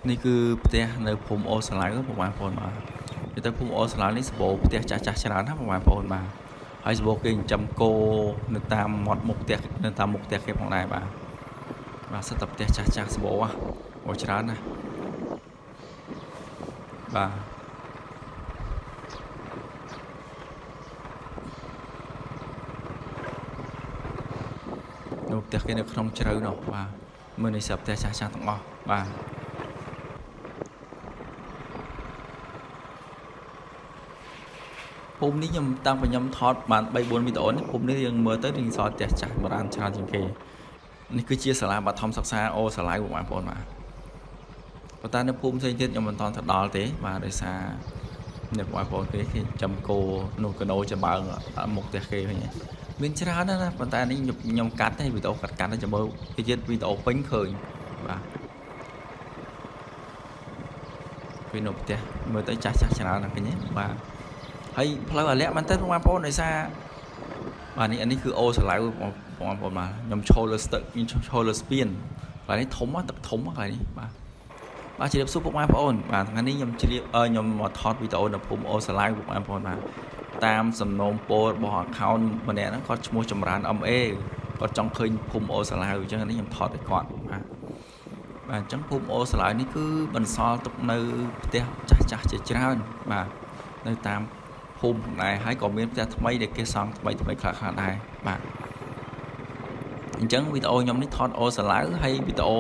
នេះគឺផ្ទះនៅភូមិអូសាឡៅបងប្អូនបាទនិយាយទៅភូមិអូសាឡៅនេះសម្បូរផ្ទះចាស់ច្រើនណាបងប្អូនបាទហើយសម្បូរគេចិញ្ចឹមគោនៅតាមមាត់មុខផ្ទះនៅតាមមុខផ្ទះគេផងដែរបាទសិតតែផ្ទះចាស់សម្បូរអូច្រើនណាបាទនៅផ្ទះគេនៅក្នុងជ្រៅនោះបាទមើលនេះសិតផ្ទះចាស់ទាំងអស់បាទភូមិនេះខ្ញុំតាំងពីខ្ញុំថតបាន3 4វីដេអូនេះភូមិនេះយើងមើលទៅរៀងសល់ផ្ទះចាស់បុរាណច្រើនជាងគេនេះគឺជាសាលាបឋមសិក្សាអូសាឡៅបងប្អូនបាទប៉ុន្តែនៅភូមិផ្សេងទៀតខ្ញុំមិនតន់ទៅដល់ទេបាទដោយសារអ្នកបងប្អូនគេចំគោនោះកណូចំបើងមុខផ្ទះគេឃើញមានច្រើនណាស់ប៉ុន្តែនេះខ្ញុំកាត់ទេវីដេអូកាត់ទៅមើលគេទៀតវីដេអូពេញឃើញបាទពេលនៅផ្ទះមើលទៅចាស់ច្រើនណាស់ឃើញបាទហើយផ្លូវអាលាក់មែនតើបងប្អូនដោយសារបាទនេះគឺអូសាឡៅបងប្អូនបាទខ្ញុំឈរលើស្ទឹកខ្ញុំឈរលើស្ពានកន្លែងនេះធំទឹកធំកន្លែងនេះបាទជម្រាបសួរបងប្អូនបាទថ្ងៃនេះខ្ញុំមកថតវីដេអូនៅភូមិអូសាឡៅបងប្អូនបាទតាមសំណូមពររបស់ account ម្នាក់ហ្នឹងគាត់ឈ្មោះចម្រើន MA គាត់ចង់ឃើញភូមិអូសាឡៅអញ្ចឹងនេះខ្ញុំថតឲ្យគាត់បាទអញ្ចឹងភូមិអូសាឡៅនេះគឺបន្សល់ទុកនៅផ្ទះចាស់ជាច្រើនបាទនៅតាមភូមិដែរហើយក៏មានផ្ទះថ្មីដែលគេសង់ថ្មីខ្លះដែរបាទអញ្ចឹងវីដេអូខ្ញុំនេះថតអូសាឡៅហើយវីដេអូ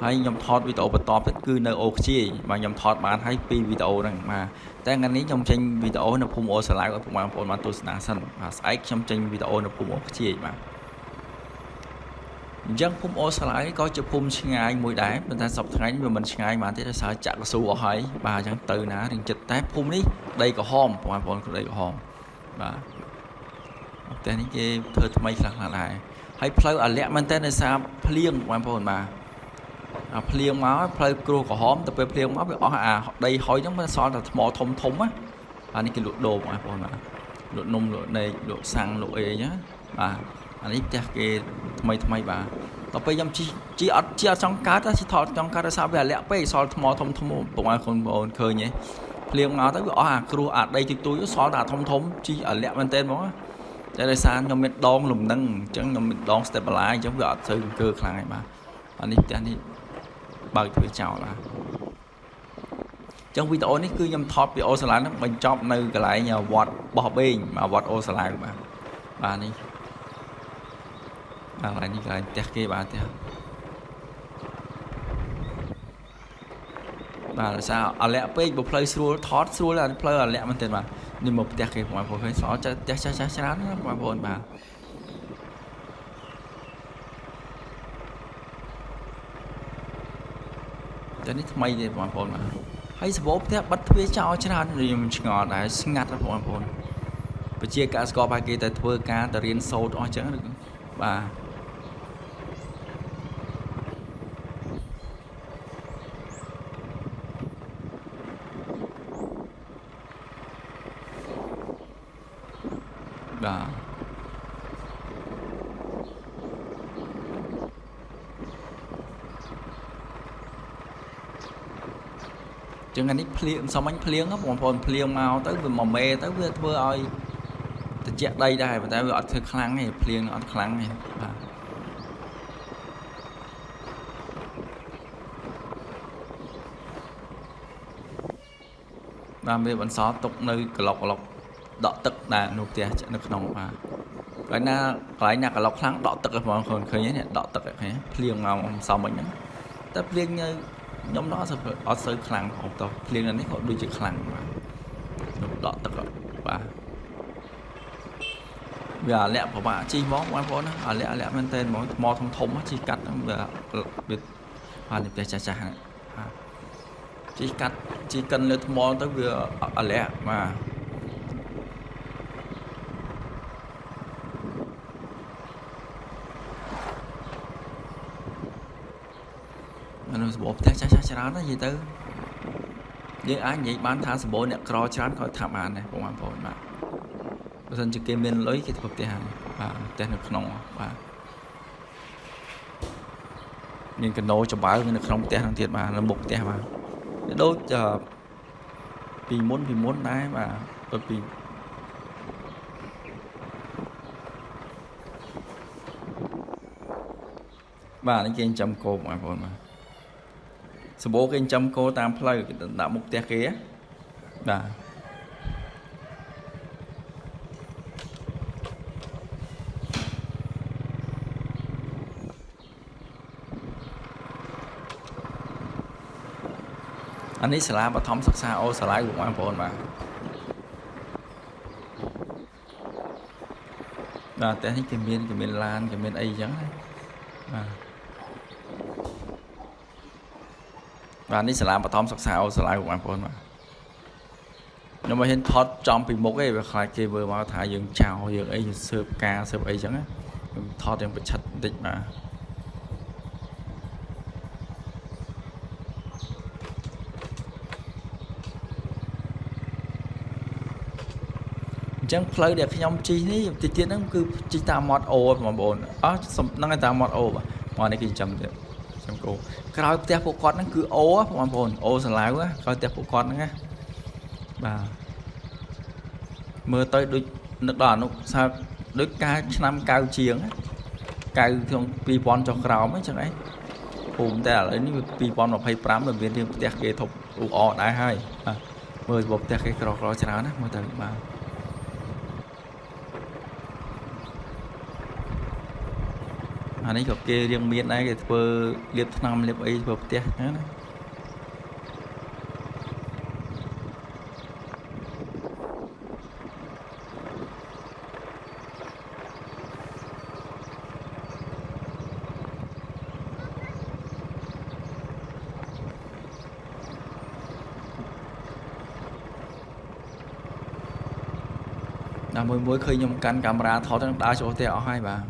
ហើយខ្ញុំថតវីដេអូបន្តទៀតគឺនៅអូខ្ជាយបាទខ្ញុំថតបានហើយ2វីដេអូហ្នឹងបាទតែថ្ងៃនេះខ្ញុំចេញវីដេអូនៅភូមិអូសាឡៅឲ្យបងប្អូនបានទស្សនាសិនបាទស្អែកខ្ញុំចេញវីដេអូនៅភូមិអូខ្ជាយបាទអញ្ចឹងភូមិអូសាឡៅនេះក៏ជាភូមិឆ្ងាយមួយដែរប៉ុន្តែសប្តាហ៍ថ្ងៃវាមិនឆ្ងាយបានទេដោយសារចាក់កស៊ូអស់ហើយបាទអញ្ចឹងទៅណារៀងចិត្តតែភូមិនេះដីក្រហមបងប្អូនដីក្រហមបាទផ្ទះនេះគេធ្វើថ្មីខ្លះដែរហើយផ្លូវអាលាក់មែនតើដោយសារភ្លៀងបងប្អូនបាទភ្លៀងមកផ្លូវគ្រួក្រហមទៅពេលភ្លៀងមកវាអស់អាដីហុយហ្នឹងវាសល់តែថ្មធំណាអានេះគេលក់ដូរបងប្អូនបាទលក់នំលក់នេកលក់សាំងលក់អីណាបាទអានេះផ្ទះគេថ្មីបាទដល់ពេលខ្ញុំជីអត់ចង់កើតជីថតចង់កើតដោយសារវាអាលាក់ពេកសល់ថ្មធំបងប្អូនឃើញទេភ្លៀងមកទៅវាអស់អាគ្រួអាដីទូចសល់តែធំជីអាលាក់មែនតើហ្មងតែដោយសារខ្ញុំមានដងលំនឹងអញ្ចឹងខ្ញុំមានដង stabilize អញ្ចឹងវាអត់ទៅអង្គើខ្លាំងឯបាទអានេះផ្ទះនេះបើកធ្វើចោលបាទអញ្ចឹងវីដេអូនេះគឺខ្ញុំថតពីអូសាឡៅហ្នឹងបញ្ចប់នៅកន្លែងវត្តបោះបេងវត្តអូសាឡៅបាទនេះកន្លែងនេះកន្លែងផ្ទះគេបាទផ្ទះបាទដោយសារអាលាក់ពេកបើផ្លូវស្រួលថតស្រួលផ្លូវអាលាក់មែនទេបាទនេះមកផ្ទះគេបងប្អូនឃើញសល់ផ្ទះចាស់ច្រើនណាបងប្អូនបាទតែនេះថ្មីទេបងប្អូនបាទហើយសម្បូរផ្ទះបាត់ទ្វារចោលច្រើនខ្ញុំឆ្ងល់ដែរស្ងាត់ណាបងប្អូនប្រជាកសិករបែរគេទៅធ្វើការទៅរៀនសូត្រអស់អញ្ចឹងបាទចឹងអានេះភ្លៀងសមអញភ្លៀងបងប្អូនភ្លៀងមកទៅវាមកមេទៅវាធ្វើឲ្យត្រជាក់ដីដែរប៉ុន្តែវាអត់ធ្វើខ្លាំងទេភ្លៀងអត់ខ្លាំងទេបាទវាបន្សល់ទុកនៅក្លុកដក់ទឹកដែរនៅផ្ទះនៅក្នុងបាទកន្លែងណាក្លុកខ្លាំងដក់ទឹកបងប្អូនឃើញទេនេះដក់ទឹកឃើញភ្លៀងមកសមអញហ្នឹងតែភ្លៀងខ្ញុំអត់សូវខ្លាំងផងតោះភ្លៀងនេះក៏ដូចជាខ្លាំងបាទខ្ញុំដកទឹកបាទវាអាលាក់ពិបាកជីហ្មងបងប្អូនណាអាលាក់មែនតើហ្មងថ្មធំជីកាត់ហ្នឹងវាបាទនេះផ្ទះចាស់ហ្នឹងជីកាត់ជីកិនលើថ្មទៅវាអាលាក់បាទនៅសម្បូរផ្ទះចាស់ច្រើនណាស់និយាយទៅយើងអាចនិយាយបានថាសម្បូរអ្នកក្រច្រើនក៏ថាបានដែរបងប្អូនបាទបើមិនជាគេមានលុយគេធ្វើផ្ទះហើយបាទផ្ទះនៅក្នុងបាទ មានកណូចំបើនៅក្នុងផ្ទះហ្នឹងទៀតបាទនៅមុខផ្ទះបាទដូចពីមុនដែរបាទដូចពីបាទនេះគេចាំគោបងប្អូនបាទសម្បូរគេចាំគោតាមផ្លូវដាក់មុខផ្ទះគេបាទអានេះសាលាបឋមសិក្សាអូសាឡាវបងប្អូនបាទបាទតែនេះគេមានឡានគេមានអីចឹងណាបាទនេះសាលាបឋមសិក្សាអូសាឡាវបងប្អូនបាទខ្ញុំមិនហ៊ានថតចំពីមុខទេវាខ្លាចគេមើលមកថាយើងចោលយើងអីស៊ើបការស៊ើបអីចឹងណាខ្ញុំថតយ៉ាងប្រឆិតបន្តិចបាទអញ្ចឹងផ្លូវដែលខ្ញុំជិះនេះតិចទៀតហ្នឹងគឺជិះតាមមាត់អូបងប្អូនហ្នឹងឯងតាមមាត់អូបាទមកនេះគេចាំទៀតចាំគោក្រោយផ្ទះពួកគាត់ហ្នឹងគឺអូបងប្អូនអូសាឡាវក្រោយផ្ទះពួកគាត់ហ្នឹងណាបាទមើលទៅដូចនឹកដល់អនុសាដូចកាលឆ្នាំ90ជាង90ក្នុង2000ចុះក្រោមអញ្ចឹងឯងភូមិតែឥឡូវនេះ2025វាមានរឿងផ្ទះគេធំអ៊ូអដែរហើយបាទមើលរបបផ្ទះគេក្រច្រើនណាមើលទៅបាទអានេះក៏គេរៀងមានដែរគេធ្វើលាបថ្នាំលាបអីធ្វើផ្ទះហ្នឹងណាដល់មួយឃើញខ្ញុំកាន់កាមេរ៉ាថតទាំងដើរចូលផ្ទះអស់ហើយបាទ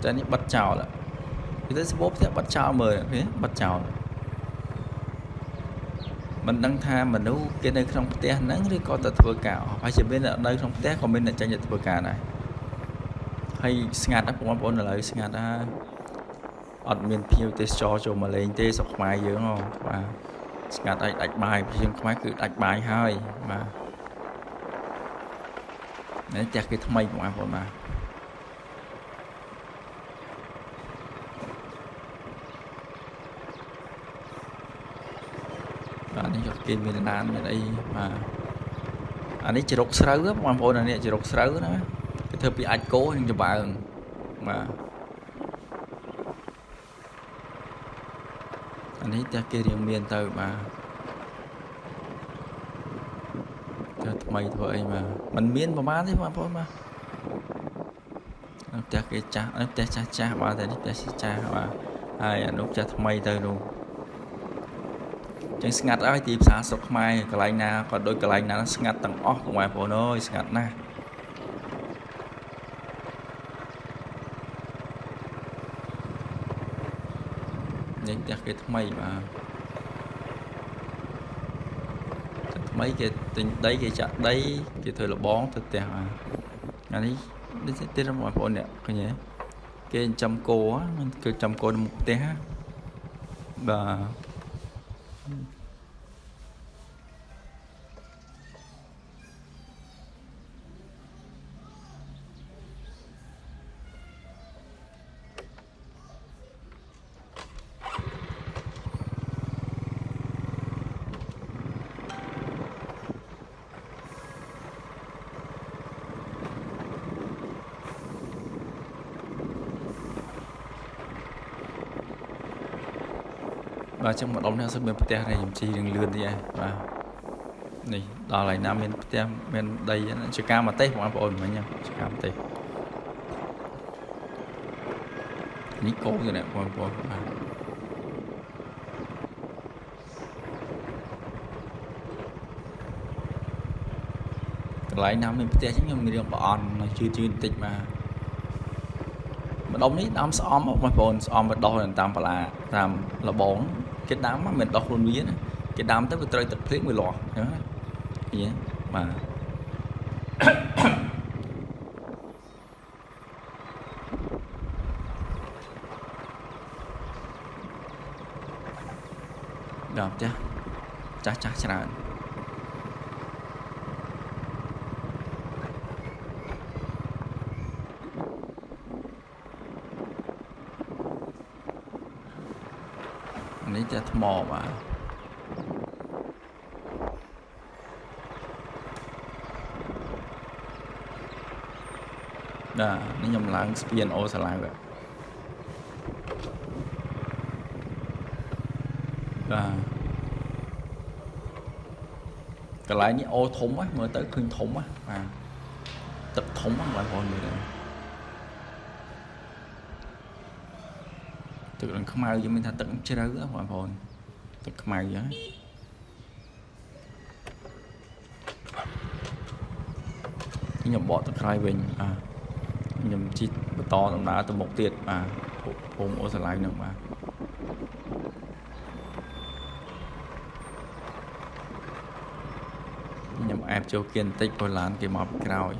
តែនេះបិទចោលពីទៅសម្បូរផ្ទះបិទចោលមើលឃើញបិទចោលមិនដឹងថាមនុស្សគេនៅក្នុងផ្ទះហ្នឹងឬក៏ទៅធ្វើការអស់ហើយជាមាននៅក្នុងផ្ទះក៏មានអ្នកចេញទៅធ្វើការដែរហើយស្ងាត់ណាស់បងប្អូនឥឡូវស្ងាត់ណាស់អត់មានភ្ញៀវទេសចរចូលមកលេងទេស្រុកខ្មែរយើងហ៎បាទស្ងាត់ឲ្យដាច់បាយភ្ញៀវខ្មែរគឺដាច់បាយហើយបាទនេះផ្ទះគេថ្មីបងប្អូនបាទអានេះគេមានឡានមានអីបាទអានេះជ្រកស្រូវបងប្អូនអានេះជ្រកស្រូវណាគេធ្វើពីអាចគោនិងចំបើងបាទអានេះតែគេរៀងមានទៅបាទតែថ្មីធ្វើអីបាទมันមានប្រហែលទេបងប្អូនបាទផ្ទះគេចាស់ផ្ទះចាស់បាទតែនេះផ្ទះចាស់បាទហើយអានោះចាស់ថ្មីទៅនោះចឹងស្ងាត់ហើយទីផ្សារស្រុកខ្មែរកន្លែងណាក៏ដូចកន្លែងណាស្ងាត់ទាំងអស់បងប្អូនអើយស្ងាត់ណាស់នេះផ្ទះគេថ្មីបាទថ្មីគេទិញដីគេចាក់ដីគេធ្វើលបងធ្វើផ្ទះបាទអានេះទៀតបងប្អូននេះឃើញទេគេចិញ្ចឹមគោគឺចិញ្ចឹមគោនៅមុខផ្ទះបាទចឹងម្ដុំនេះអត់មានផ្ទះទេខ្ញុំជីរឿងលឿនទៀតបាទនេះដល់ហើយណាមានផ្ទះមានដីជាការមកទេសបងប្អូនមិញជាការមកទេសនេះគោទៅនេះបងប្អូនបាទកន្លែងណាមានផ្ទះចឹងខ្ញុំមានរឿងប្រអន់ជឿបន្តិចបាទម្ដុំនេះដើមស្អំបងប្អូនស្អំទៅដោះតាមបលាតាមលបងគេដាំមិនដោះខ្លួនវាណាគេដាំទៅវាត្រូវទឹកភ្លៀងវាលាស់អញ្ចឹងណាឃើញបាទ Được chứ. Chắc chắn. Nàyจะថ្មបាទនេះខ្ញុំឡើងស្ពានអូសាឡាវបាទកន្លែងនេះអូធំណាមើលទៅឃើញធំណាបាទទឹកធំណាបងប្អូនមើលទៅទឹកនឹងខ្មៅយើងមានថាទឹកជ្រៅណាបងប្អូនទឹកខ្មៅចឹងខ្ញុំបកទៅក្រោយវិញខ្ញុំជិះបន្តដំណើរទៅមុខទៀតបាទភូមិអូសាឡាវហ្នឹងបាទខ្ញុំអែបចូលគៀនបន្តិចព្រោះឡានគេមកពីក្រោយ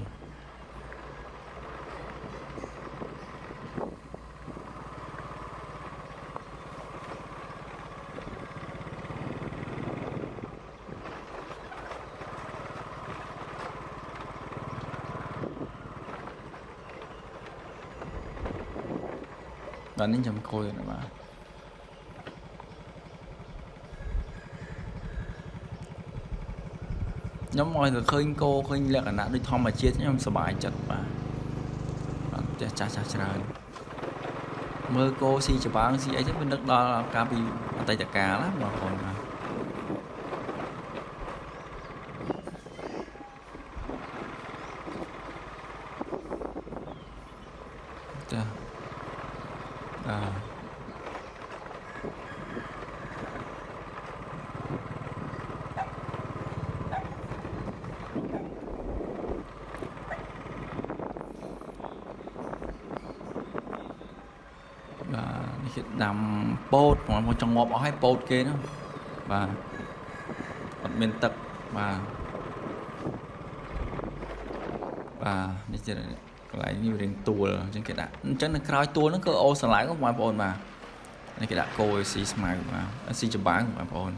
បាទនេះខ្ញុំគោលណាបាទខ្ញុំឲ្យតែឃើញគោឃើញលក្ខណៈដូចធម្មជាតិខ្ញុំសប្បាយចិត្តបាទផ្ទះចាស់ច្រើនមើលគោស៊ីច្បាងស៊ីអីចឹងវានឹកដល់កាលពីអតីតកាលណាបងប្អូនបាទចានេះគេដាំពោតមកចង់ងាប់អស់ឲ្យពោតគេហ្នឹងបាទអត់មានទឹកបាទនេះជាកន្លែងនេះរៀងទួលអញ្ចឹងគេដាក់អញ្ចឹងនៅក្រោយទួលហ្នឹងគឺអូសាឡាវបងប្អូនបាទនេះគេដាក់គោឲ្យស៊ីស្មៅបាទស៊ីចម្បាំងបងប្អូន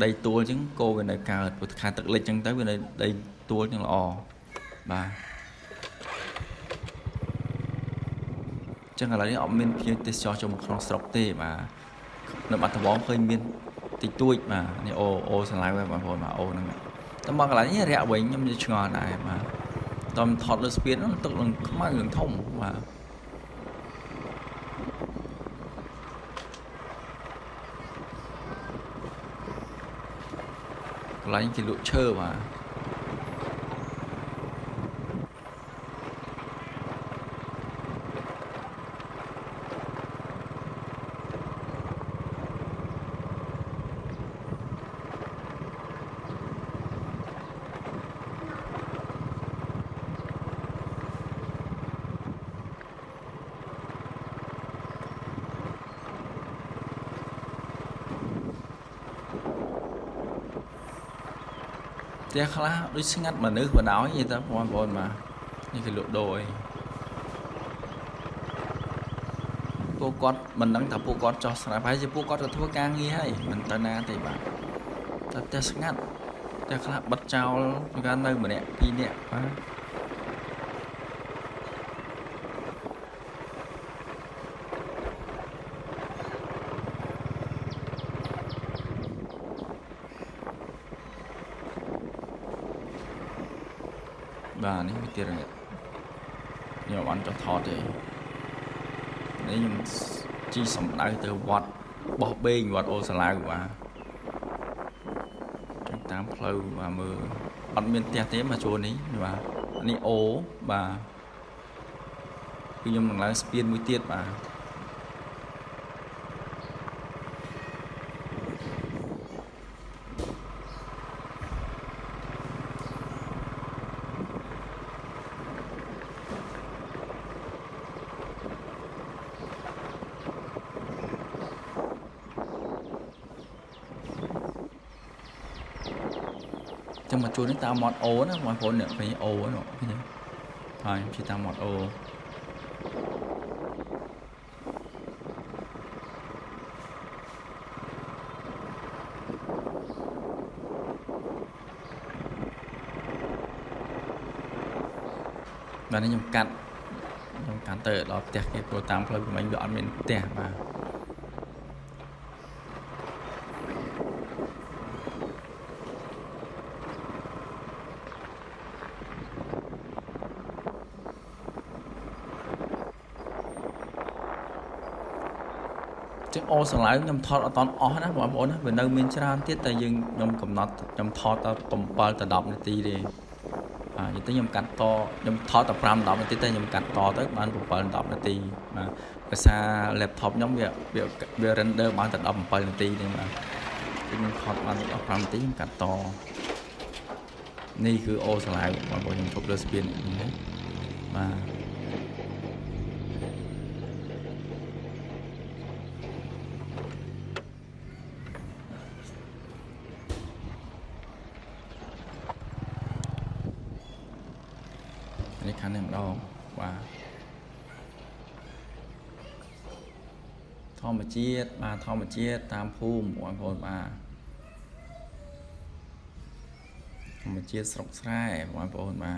ដីទួលអញ្ចឹងគោវានៅកើតព្រោះខែទឹកលិចអញ្ចឹងទៅវានៅដីទួលអញ្ចឹងល្អបាទចឹងឥឡូវនេះអត់មានភ្ញៀវទេសចរចូលមកក្នុងស្រុកទេបាទនៅបាត់ដំបងឃើញមានតិចតួចបាទនេះអូសាឡាវបងប្អូនបាទអូហ្នឹងតែមកកន្លែងនេះរាក់វិញខ្ញុំឆ្ងល់ដែរបាទតោះថតលើស្ពានហ្នឹងទឹកនឹងខ្មៅនឹងធំបាទកន្លែងគេលក់ឈើបាទផ្ទះខ្លះដូចស្ងាត់មនុស្សបណ្ដោយនិយាយទៅបងប្អូនបាទនេះគេលក់ដូរអីពួកគាត់មិនដឹងថាពួកគាត់ចោះស្រាប់ហើយជាពួកគាត់ក៏ធ្វើការងារហើយមិនទៅណាទេបាទតែផ្ទះស្ងាត់ផ្ទះខ្លះបិទចោលគេនៅម្នាក់ពីរនាក់បាទបាទនេះវាទៀតខ្ញុំអត់ចោះថតទេនេះខ្ញុំជីសំដៅទៅវត្តបោះបេងវត្តអូសាឡាវបាទតាមផ្លូវបាទមើលអត់មានផ្ទះទេមកជួរនេះបាទនេះអូបាទគឺខ្ញុំនឹងឡើងស្ពានមួយទៀតបាទចាំមកជួននេះតាមមាត់អូណាបងប្អូនអ្នកពេលអូហ្នឹងឃើញហើយជិះតាមមាត់អូ và nó nhung cắt tới đó tiệt cái pro tam phơi của mình dọn mình tiệt mà chứ ô sờ lại nhung thọt ở toàn ó đó bọn bọn nó về nơi mình ra tiết tại dương nhung cầm nọt nhung thọt ta cầm bal ta đọc này tí đi như tới nhung cắt to nhung thọt ta pram đọc này tí tới nhung cắt to tới bán cầm bal đọc này tí mà cái xa laptop nhóm việc render bán ta đọc bal này tí này mà nhung thọt bán đọc pram tí nhung cắt toนี่คือโอสไลด์บางคนยังชอบเลือดสเปียนอย่างนี้มาอันนี้คันหนึ่งเราว่าท่อมาเจี๊ยดมาท่อมาเจี๊ยดตามภูมิบางคนมามาเจี๊ยดสกใส่บางคนมา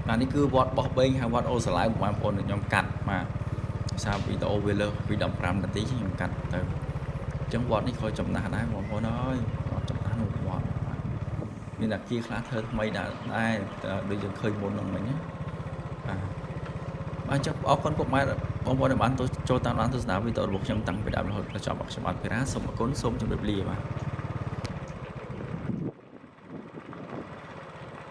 อันนี้คือวัดบอกเบงครับวัดโอสไลด์บางคนยอมกัดมาซาวิโอเวลเลอร์วิดอมพรามนาทีที่ยอมกัดแต่จังหวัดนี่คอยจำหน้าได้บางคนน้อยจำหน้าหนุ่มวัดมีนักกีฬาเธอทำไมได้แต่โดยยังเคยบนลงไปเนี้ยบ้านเจ้าเอาคนพวกมาบางคนในบ้านตัวโจตานบ้านตัวสนามวิโตบุกจำตังไปดาวเราจะจับบักชมาพิราสมกุลสมจำเรียบมา